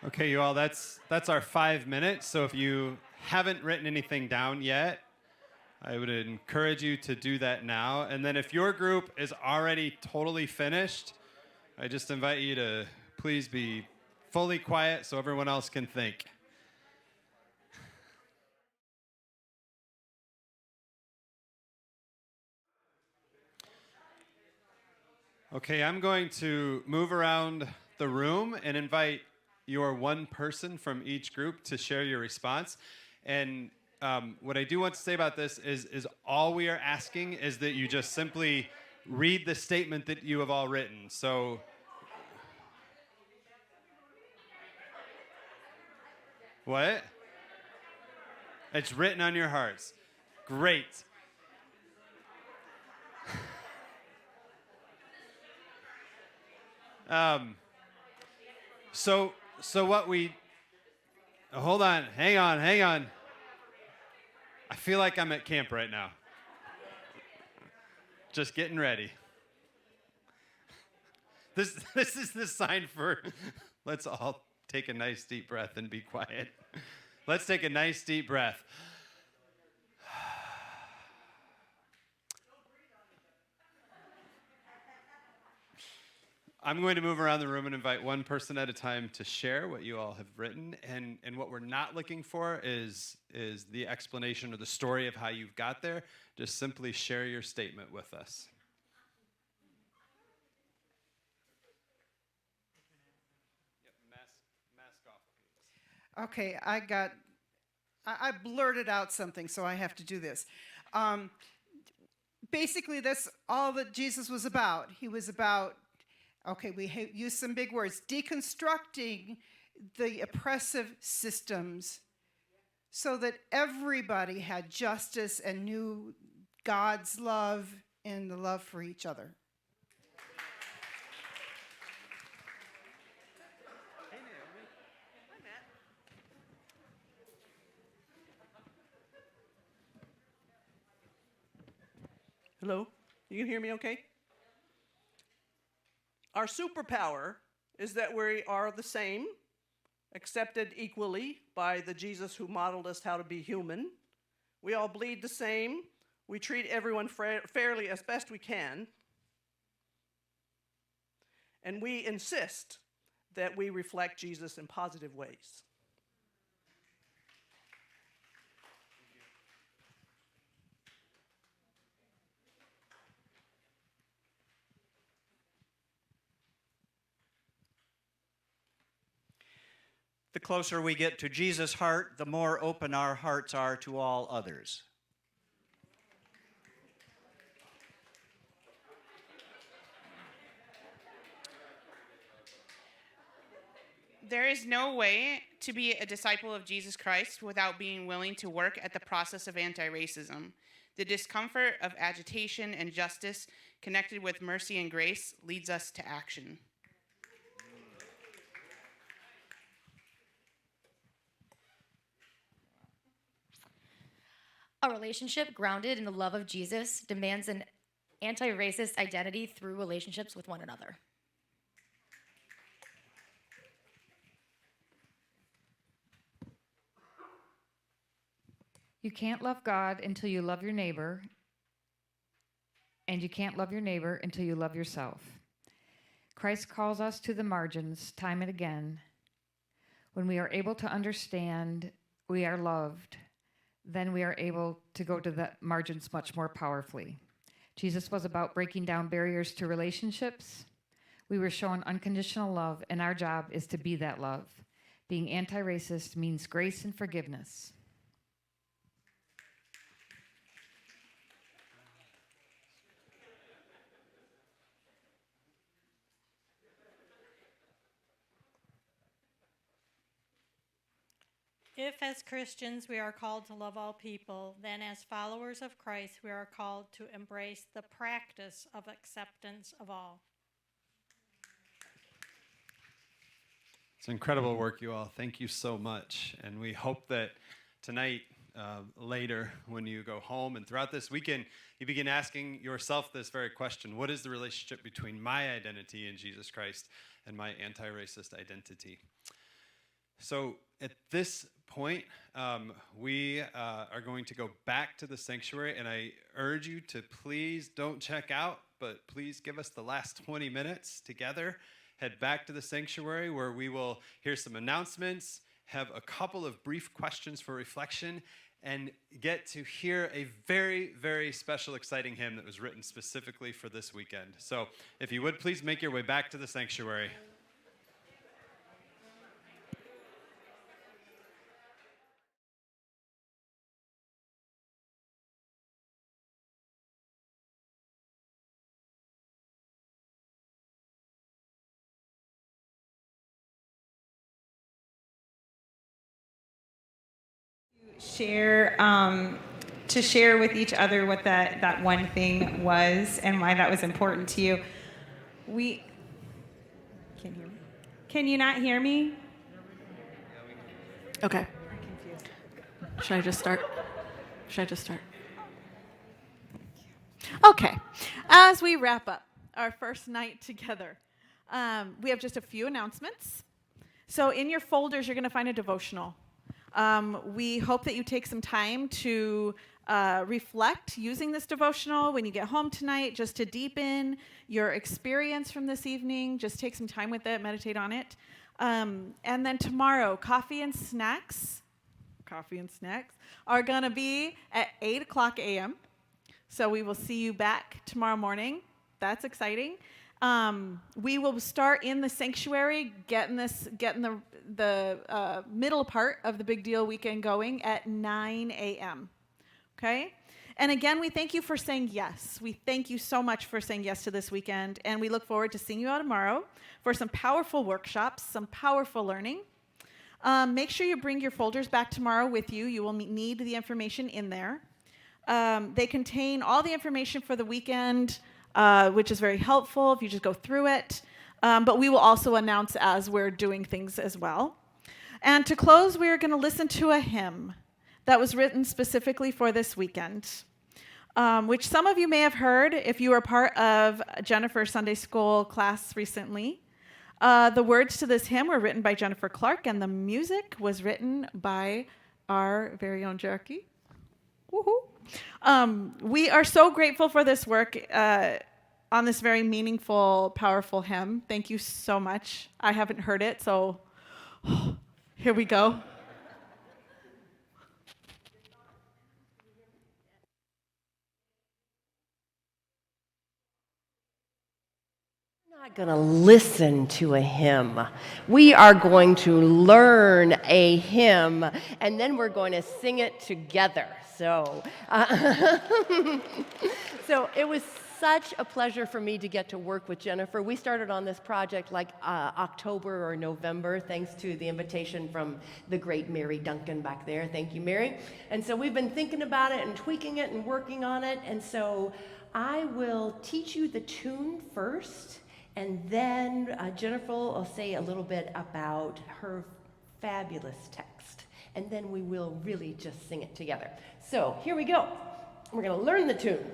Okay, you all, that's our 5 minutes. So if you haven't written anything down yet, I would encourage you to do that now. And then if your group is already totally finished, I just invite you to please be fully quiet so everyone else can think. Okay, I'm going to move around the room and invite your one person from each group to share your response. And what I do want to say about this is all we are asking is that you just simply read the statement that you have all written. So, what? It's written on your hearts. Great. So what we, hold on, hang on. I feel like I'm at camp right now. Just getting ready. This is the sign for, let's all take a nice deep breath and be quiet. Let's take a nice deep breath. I'm going to move around the room and invite one person at a time to share what you all have written. And what we're not looking for is the explanation or the story of how you've got there. Just simply share your statement with us. Yep, mask off, please. Okay, I blurted out something, so I have to do this. Basically, that's all that Jesus was about. He was about, okay, we use some big words, deconstructing the oppressive systems so that everybody had justice and knew God's love and the love for each other. Hello? You can hear me okay? Our superpower is that we are the same, accepted equally by the Jesus who modeled us how to be human. We all bleed the same. We treat everyone fairly as best we can. And we insist that we reflect Jesus in positive ways. The closer we get to Jesus' heart, the more open our hearts are to all others. There is no way to be a disciple of Jesus Christ without being willing to work at the process of anti-racism. The discomfort of agitation and justice connected with mercy and grace leads us to action. A relationship grounded in the love of Jesus demands an anti-racist identity through relationships with one another. You can't love God until you love your neighbor, and you can't love your neighbor until you love yourself. Christ calls us to the margins time and again. When we are able to understand we are loved, then we are able to go to the margins much more powerfully. Jesus was about breaking down barriers to relationships. We were shown unconditional love, and our job is to be that love. Being anti-racist means grace and forgiveness. If, as Christians, we are called to love all people, then as followers of Christ, we are called to embrace the practice of acceptance of all. It's incredible work, you all. Thank you so much. And we hope that tonight, later, when you go home and throughout this weekend, you begin asking yourself this very question: what is the relationship between my identity in Jesus Christ and my anti-racist identity? So at this point, we are going to go back to the sanctuary, and I urge you to please don't check out, but please give us the last 20 minutes together. Head back to the sanctuary where we will hear some announcements, have a couple of brief questions for reflection, and get to hear a very, very special, exciting hymn that was written specifically for this weekend. So if you would, please make your way back to the sanctuary. To share with each other what that one thing was and why that was important to you. Can you hear me? Can you not hear me? Okay. Should I just start? Okay. As we wrap up our first night together, we have just a few announcements. So in your folders, you're going to find a devotional. We hope that you take some time to reflect using this devotional when you get home tonight, just to deepen your experience from this evening. Just take some time with it, meditate on it. And then tomorrow, coffee and snacks are going to be at 8 o'clock a.m. So we will see you back tomorrow morning. That's exciting. We will start in the sanctuary, getting the middle part of the Big Deal Weekend going at 9 a.m. Okay? And again, we thank you for saying yes. We thank you so much for saying yes to this weekend, and we look forward to seeing you all tomorrow for some powerful workshops, some powerful learning. Make sure you bring your folders back tomorrow with you. You will need the information in there. They contain all the information for the weekend, which is very helpful if you just go through it. But we will also announce as we're doing things as well. And to close, we are going to listen to a hymn that was written specifically for this weekend, which some of you may have heard if you were part of Jennifer's Sunday school class recently. The words to this hymn were written by Jennifer Clark, and the music was written by our very own Jackie. Woohoo! We are so grateful for this work on this very meaningful, powerful hymn. Thank you so much. I haven't heard it, so here we go. We're not going to listen to a hymn. We are going to learn a hymn, and then we're going to sing it together. So it was such a pleasure for me to get to work with Jennifer. We started on this project like October or November, thanks to the invitation from the great Mary Duncan back there. Thank you, Mary. And so we've been thinking about it and tweaking it and working on it. And so I will teach you the tune first, and then Jennifer will say a little bit about her fabulous text. And then we will really just sing it together. So here we go. We're going to learn the tune.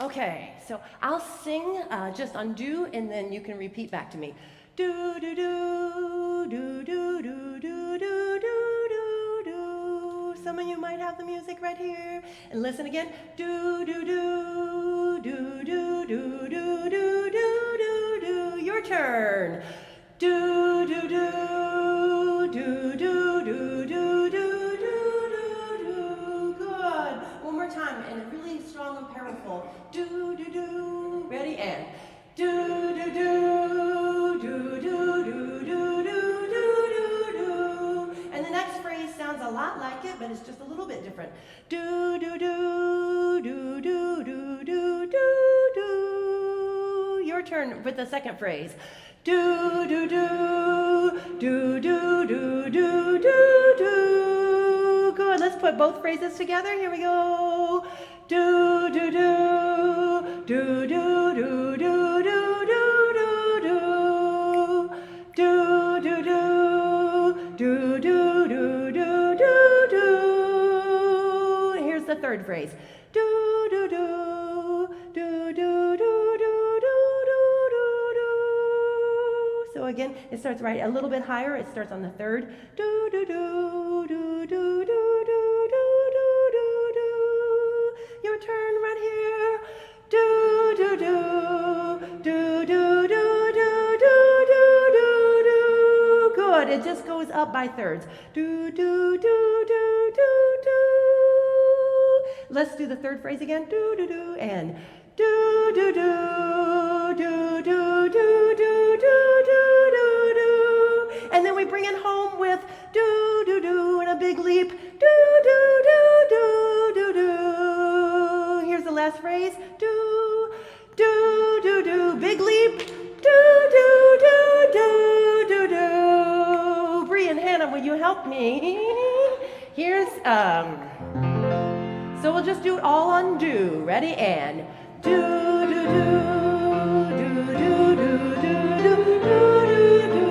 Okay, so I'll sing just on do, and then you can repeat back to me. Do do do do do do do do do do. Some of you might have the music right here. And listen again. Do do do do do do do do do do. Your turn. Do do do do do do do do do do. Good. One more time, and really strong and powerful. Do do do. Ready and do do do do do do do do do do. And the next phrase sounds a lot like it, but it's just a little bit different. Do do do do do do do do do. Your turn with the second phrase. Do do do do do do do do do. Good. Let's put both phrases together. Here we go. Do do do do do do do do do do. Do do do do do do do do do. Here's the third phrase. Do do do do do do do do do do. So again. again. It starts right a little bit higher. It starts on the third. Do do do do do do do do do do do. Your turn right here. Do do do do do do do do do do do. Good. It just goes up by thirds. Do do do do do do. Let's do the third phrase again. Do do do and do do do do do do do do do do. And then we bring it home with do do do and a big leap. Do do do do do do. Here's the last phrase. Do do do do. Big leap. Do do do do do do. Bree and Hannah, will you help me? Here's So we'll just do it all on do. Ready? And do do do do do do do do do do do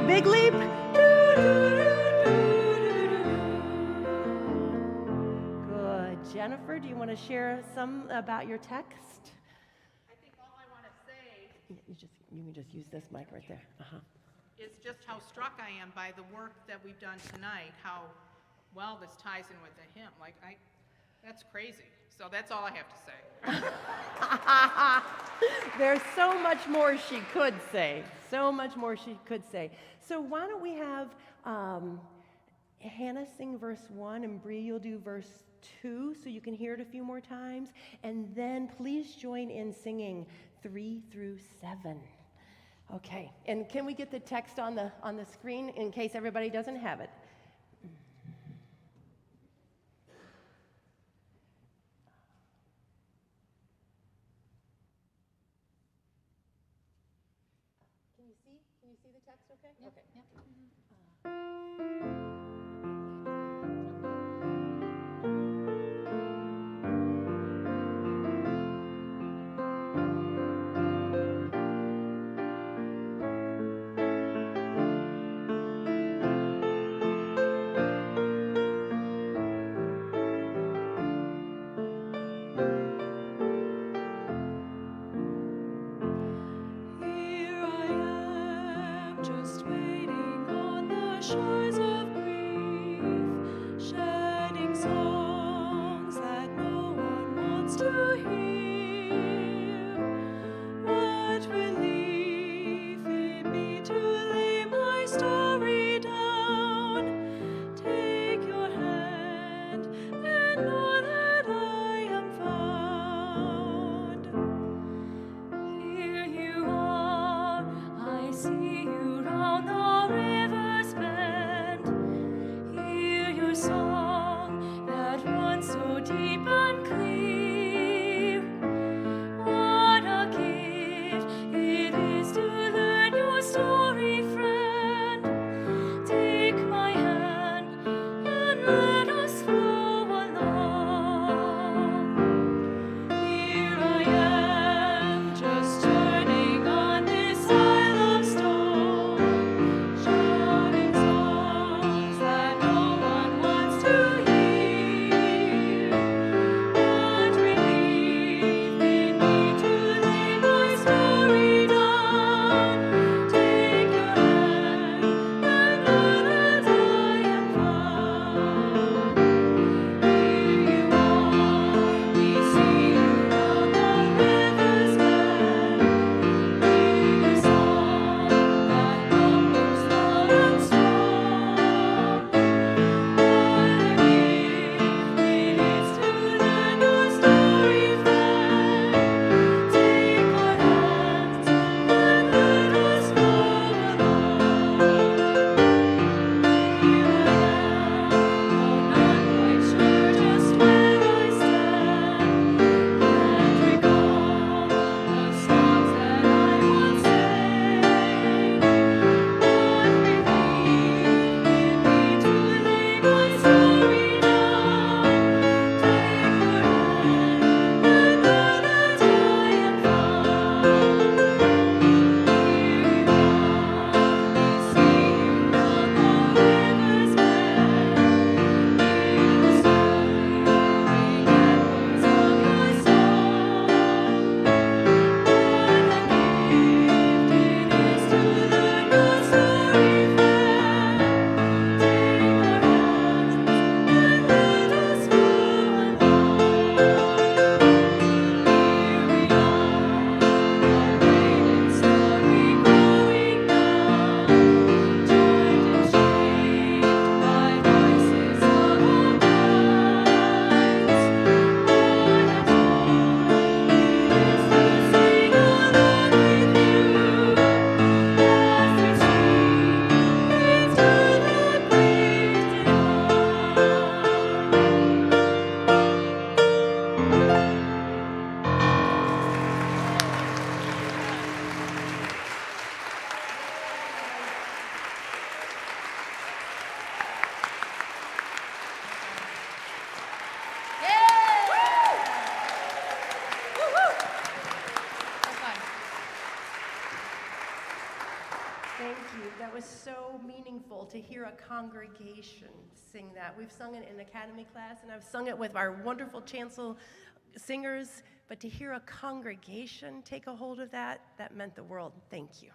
Big leap. Good. Jennifer, do you want to share some about your text? I think all I want to say You can just use this mic right there. is just how struck I am by the work that we've done tonight, how well this ties in with the hymn. That's crazy. So that's all I have to say. There's so much more she could say. So much more she could say. So why don't we have Hannah sing verse 1 and Bree, you'll do verse 2 so you can hear it a few more times. And then please join in singing 3 through 7. Okay. And can we get the text on the screen in case everybody doesn't have it? Can you see the text okay? Yep, Okay. yep. Here I am, just waiting on the shores of grief, shedding songs that no one wants to hear. What relief it be to lay my story down, take your hand and know that I am found. Here you are, I see you round the river's bend, Thank you. That was so meaningful to hear a congregation sing that. We've sung it in academy class, and I've sung it with our wonderful chancel singers, but to hear a congregation take a hold of that, that meant the world. Thank you.